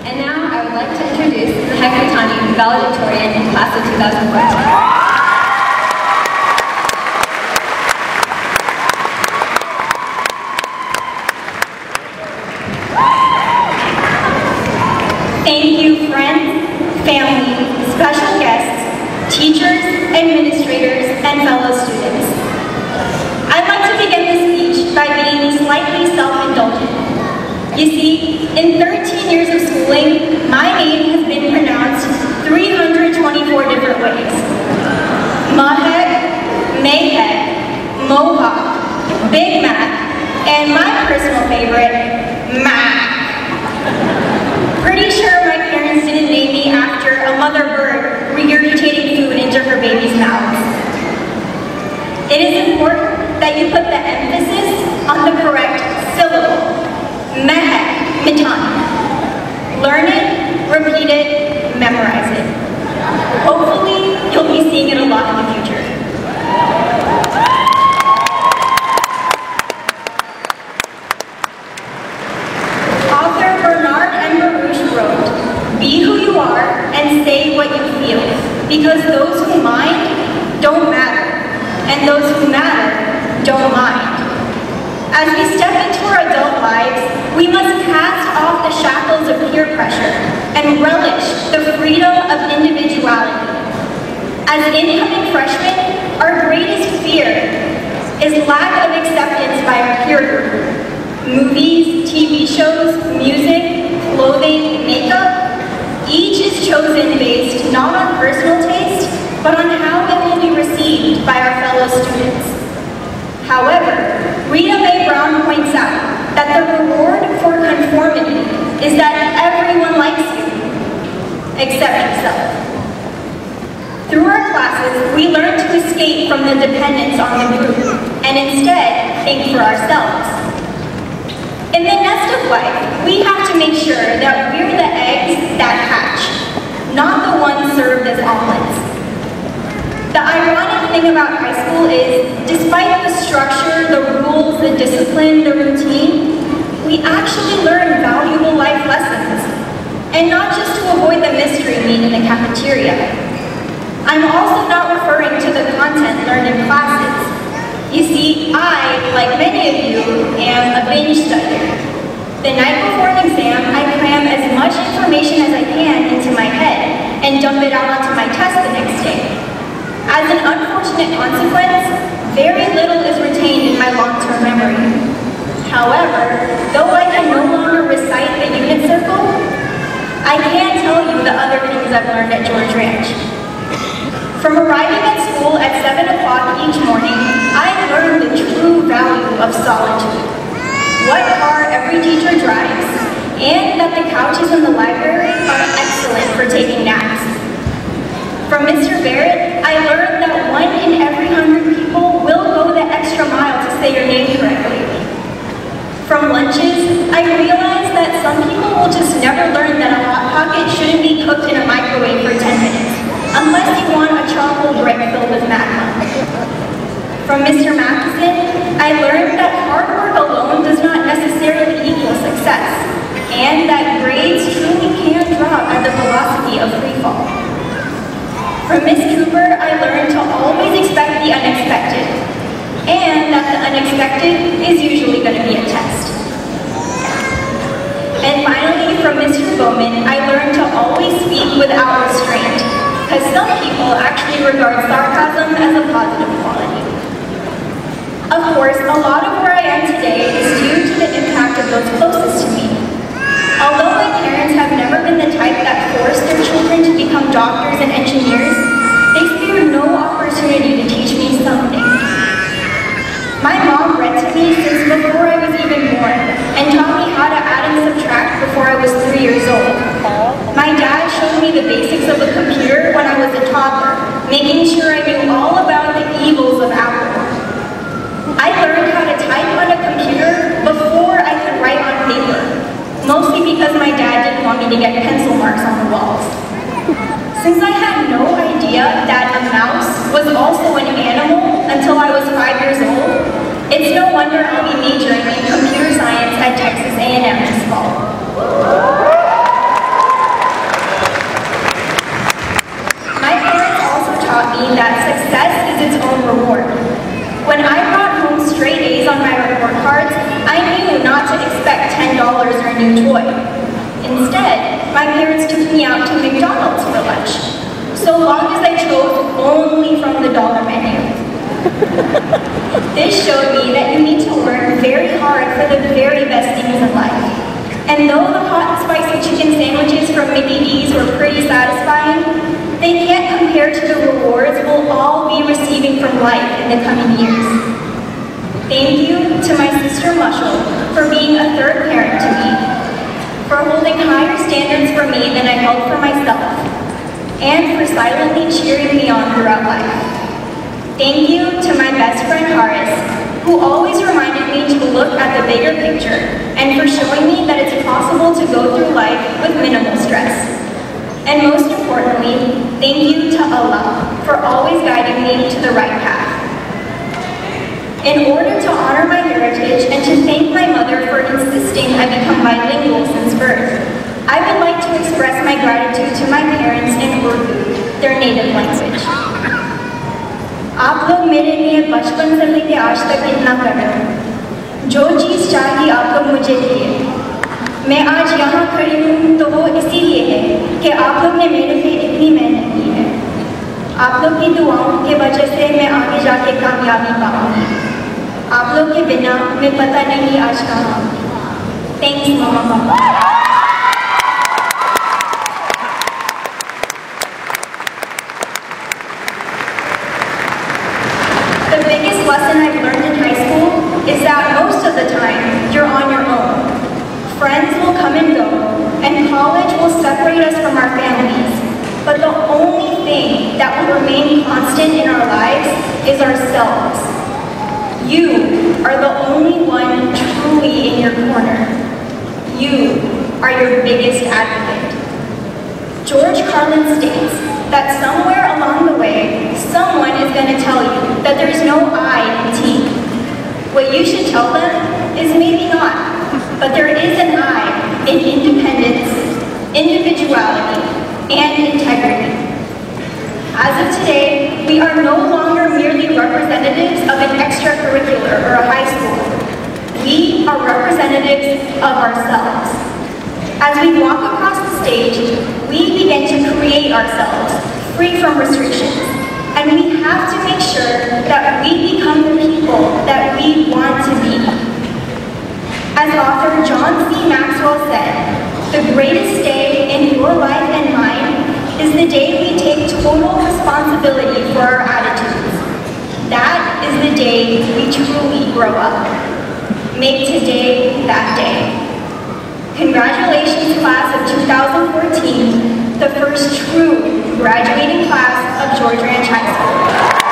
And now I would like to introduce Mahak Mithani, valedictorian in class of 2014. Thank you, friends, family, special guests, teachers, administrators, and fellow students. I'd like to begin this speech by being slightly self-indulgent. You see, in 13 years of schooling, my name has been pronounced 324 different ways. Mahak, Mahak, Mohawk, Big Mac, and my personal favorite, Mac. Pretty sure my parents didn't name me after a mother bird regurgitating food into her baby's mouth. It is important that you put the emphasis on the correct syllable, Mahak Mithani. Learn it, repeat it, memorize it. Hopefully, you'll be seeing it a lot in the future. Be who you are and say what you feel, because those who mind don't matter, and those who matter don't mind. As we step into our adult lives, we must cast off the shackles of peer pressure and relish the freedom of individuality. As incoming freshmen, our greatest fear is lack of acceptance by our peer group. Movies, TV shows, music, clothing, makeup, each is chosen based not on personal taste, but on how it will be received by our fellow students. However, Rita Mae Brown points out that the reward for conformity is that everyone likes you, except yourself. Through our classes, we learn to escape from the dependence on the group, and instead think for ourselves. In the nest of life, we have to make sure that we're the eggs that hatch, not the ones served as omelets. The ironic thing about high school is, despite the structure, the rules, the discipline, the routine, we actually learn valuable life lessons, and not just to avoid the mystery meat in the cafeteria. I'm also not referring to the content learned in classes. You see, I, like many of you, am a binge studier. The night before an exam, I cram as much information as I can into my head and dump it out onto my test the next day. As an unfortunate consequence, very little is retained in my long-term memory. However, though I can no longer recite the unit circle, I can tell you the other things I've learned at George Ranch. From arriving at school at 7 o'clock each morning, I learned the true value of solitude, what car every teacher drives, and that the couches in the library are excellent for taking naps. From Mr. Barrett, I learned that 1 in every 100 people will go the extra mile to say your name correctly. From lunches, I realized that some people will just never learn that a Hot Pocket shouldn't be cooked in a microwave for 10 minutes. Unless you want a chocolate brick filled with magma. From Mr. Matheson, I learned that hard work alone does not necessarily equal success, and that grades truly can drop at the velocity of freefall. From Miss Cooper, I learned to always expect the unexpected, and that the unexpected is usually going to be a test. And finally, from Mr. Bowman, I learned to always speak without restraint, because some people actually regard sarcasm as a positive quality. Of course, a lot of where I am today is due to the impact of those closest to me. Although my parents have never been the type that forced their children to become doctors and engineers, they spared no opportunity to teach me something. My mom read to me since before I was even born, and taught me how to add and subtract before I was 3 years old. My dad showed me the basics of a computer when I was a toddler, making sure I knew all about the evils of Apple. I learned how to type on a computer before I could write on paper, mostly because my dad didn't want me to get pencil marks on the walls. Since I had no idea that a mouse was also an animal until I was 5 years old, it's no wonder I'll be majoring in computer science at Texas A&M this fall. enjoy. Instead, my parents took me out to McDonald's for lunch, so long as I chose only from the dollar menu. This showed me that you need to work very hard for the very best things in life. And though the hot and spicy chicken sandwiches from Mickey D's were pretty satisfying, they can't compare to the rewards we'll all be receiving from life in the coming years. Thank you to my sister Mushel for being a third parent to me, for holding higher standards for me than I held for myself, and for silently cheering me on throughout life. Thank you to my best friend Horace, who always reminded me to look at the bigger picture, and for showing me that it's possible to go through life with minimal stress. And most importantly, thank you to Allah for always guiding me to the right path. In order to honor my heritage and to thank my mother for insisting I become bilingual since birth, I would like to express my gratitude to my parents in Urdu, their native language. आप लोग मेरे लिए बचपन से लेकर आज तक इतना कर रहे हो। जो चीज़ चाहिए आप लोग मुझे दिए। मैं आज यहाँ खड़ी हूँ तो वो इसीलिए है कि आप लोग ने मेरे लिए इतनी मेहनत की है। आप लोग की दुआओं के वजह से मैं आगे जाके कामयाबी पाऊँगी। आप लोग के बिना मैं पता नहीं आज कहाँ हूँ। थैंक्स मम्मा पापा। The biggest lesson I've learned in high school is that most of the time, you're on your own. Friends will come and go, and college will separate us from our families. But the only thing that will remain constant in our lives is ourselves. You are the only one truly in your corner. You are your biggest advocate. George Carlin states that somewhere along the way, someone is going to tell you that there's no I in team. What you should tell them is maybe not, but there is an I in independence, individuality, and integrity. As of today, we are no longer merely representatives of an extracurricular or a high school. We are representatives of ourselves. As we walk across the stage, we begin to create ourselves, free from restrictions. And we have to make sure that we become the people that we want to be. As author John C. Maxwell said, the greatest day in your life and mine is the day we take total responsibility for our attitudes. That is the day we truly grow up. Make today that day. Congratulations, class of 2014, the first true graduating class of George Ranch High School.